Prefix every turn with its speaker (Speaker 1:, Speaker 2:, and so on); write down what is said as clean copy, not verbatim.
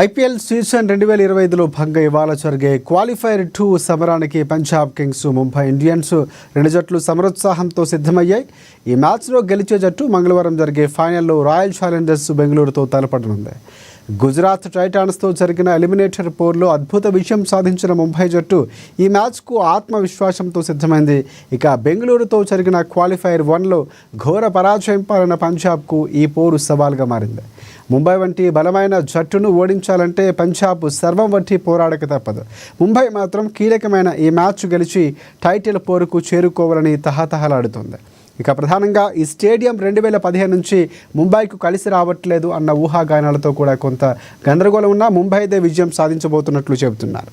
Speaker 1: IPL season 2025లో భాగంగా ఇవాళ జరిగే క్వాలిఫైర్ 2 సమరానికి పంజాబ్ కింగ్స్, ముంబై ఇండియన్స్ రెండు జట్లు సమరోత్సాహంతో సిద్ధమయ్యాయి. ఈ మ్యాచ్లో గెలిచే జట్టు మంగళవారం జరిగే ఫైనల్లో రాయల్ ఛాలెంజర్స్ బెంగళూరుతో తలపడనుంది. గుజరాత్ టైటాన్స్తో జరిగిన ఎలిమినేటర్ పోర్లో అద్భుత విజయం సాధించిన ముంబై జట్టు ఈ మ్యాచ్కు ఆత్మవిశ్వాసంతో సిద్ధమైంది. ఇక బెంగళూరుతో జరిగిన క్వాలిఫైర్ 1లో ఘోర పరాజయం పాలన పంజాబ్కు ఈ పోరు సవాల్గా మారింది. ముంబై వంటి బలమైన జట్టును ఓడించాలంటే పంజాబ్ సర్వం వట్టి పోరాడక తప్పదు. ముంబై మాత్రం కీలకమైన ఈ మ్యాచ్ గెలిచి టైటిల్ పోరుకు చేరుకోవాలని తహతహలాడుతోంది. ఇక ప్రధానంగా ఈ స్టేడియం 2015 నుంచి ముంబైకు కలిసి రావట్లేదు అన్న ఊహాగానాలతో కూడా కొంత గందరగోళం ఉన్నా ముంబైదే విజయం సాధించబోతున్నట్లు చెబుతున్నారు.